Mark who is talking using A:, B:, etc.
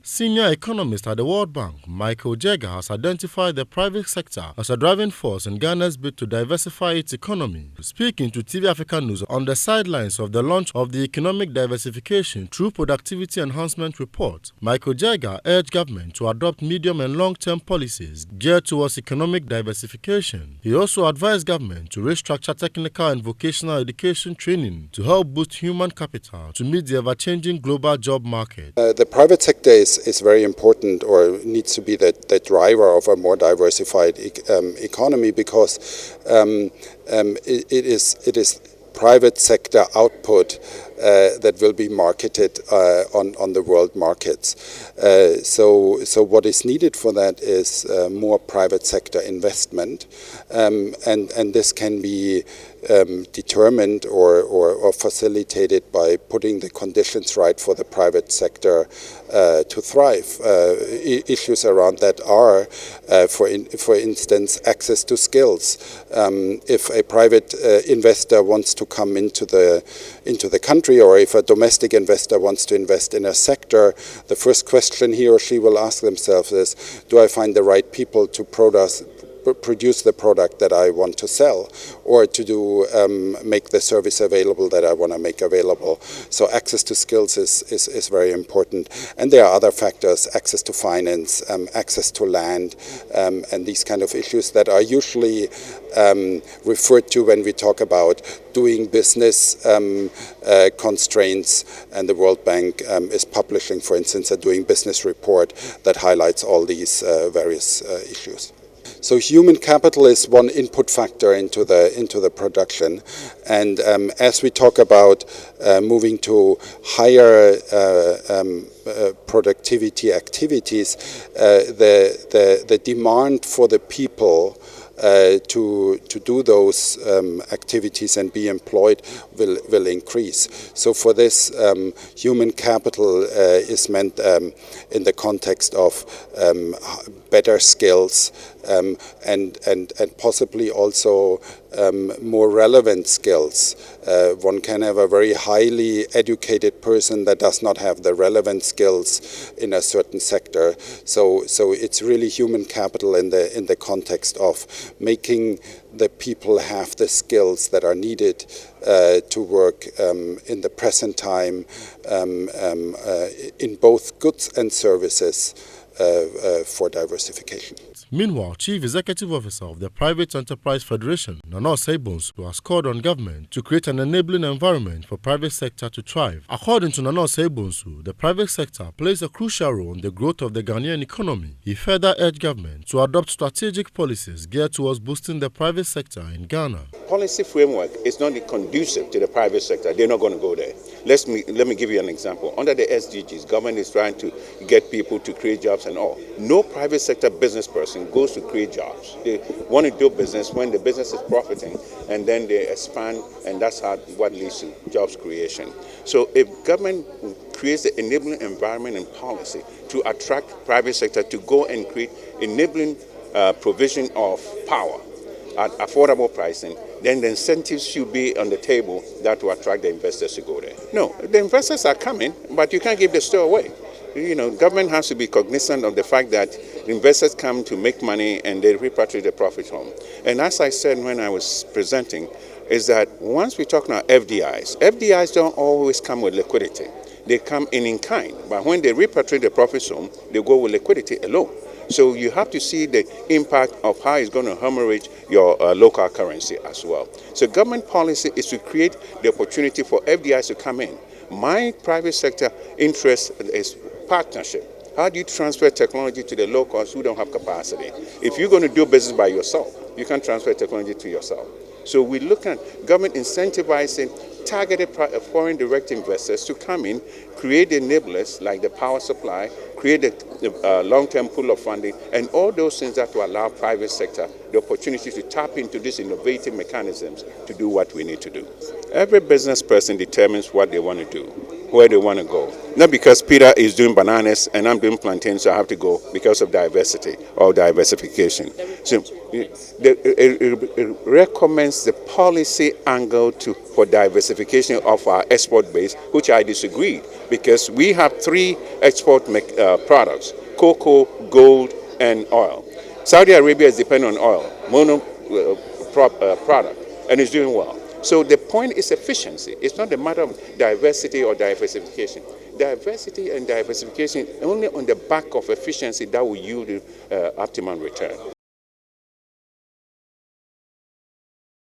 A: Senior economist at the World Bank, Michael Jagger, has identified the private sector as a driving force in Ghana's bid to diversify its economy. Speaking to TV Africa News on the sidelines of the launch of the Economic Diversification through Productivity Enhancement Report, Michael Jagger urged government to adopt medium and long-term policies geared towards economic diversification. He also advised government to restructure technical and vocational education training to help boost human capital to meet the ever-changing global job market.
B: The private sector is very important, or needs to be the driver of a more diversified economy, because it is private sector output that will be marketed on the world markets. So what is needed for that is more private sector investment, and this can be determined or facilitated by putting the conditions right for the private sector to thrive. Issues around that are, for instance, access to skills. If a private investor wants to come into the country, or if a domestic investor wants to invest in a sector, the first question he or she will ask themselves is, do I find the right people to produce the product that I want to sell, or to make the service available that I want to make available? So access to skills is very important. And there are other factors: access to finance, access to land, and these kind of issues that are usually referred to when we talk about doing business constraints. And the World Bank is publishing, for instance, a doing business report that highlights all these various issues. So human capital is one input factor into the production, and as we talk about moving to higher productivity activities, the demand for the people to do those activities and be employed will increase. So for this, human capital is meant in the context of better skills and possibly also more relevant skills. One can have a very highly educated person that does not have the relevant skills in a certain sector. So it's really human capital in the context of making the people have the skills that are needed to work in the present time in both goods and services for diversification.
A: Meanwhile, Chief Executive Officer of the Private Enterprise Federation, Nana Osei-Bonsu, has called on government to create an enabling environment for private sector to thrive. According to Nana Osei-Bonsu, the private sector plays a crucial role in the growth of the Ghanaian economy. He further urged government to adopt strategic policies geared towards boosting the private sector in Ghana.
C: Policy framework is not conducive to the private sector. They're not going to go there. Let me give you an example. Under the SDGs, government is trying to get people to create jobs and all. No private sector business person goes to create jobs. They want to do business when the business is profiting, and then they expand, and that's what leads to jobs creation. So if government creates the enabling environment and policy to attract private sector to go and create enabling provision of power at affordable pricing, then the incentives should be on the table that will attract the investors to go there. No, the investors are coming, but you can't give the store away. You know, government has to be cognizant of the fact that investors come to make money and they repatriate the profit home. And as I said when I was presenting, is that once we talk about FDIs don't always come with liquidity. They come in kind, but when they repatriate the profits home, they go with liquidity alone. So you have to see the impact of how it's going to hemorrhage your local currency as well. So government policy is to create the opportunity for FDIs to come in. My private sector interest is partnership. How do you transfer technology to the locals who don't have capacity? If you're going to do business by yourself, you can't transfer technology to yourself. So we look at government incentivizing targeted foreign direct investors to come in, create enablers like the power supply, create a long-term pool of funding, and all those things that will allow private sector the opportunity to tap into these innovative mechanisms to do what we need to do. Every business person determines what they want to do, where they want to go. Not because Peter is doing bananas and I'm doing plantains, so I have to go because of diversity or diversification. So it recommends the policy angle for diversification of our export base, which I disagreed. because we have three export products: cocoa, gold, and oil. Saudi Arabia is dependent on oil, product, and is doing well. So the point is efficiency. It's not a matter of diversity or diversification. Diversity and diversification only on the back of efficiency that will yield optimum return.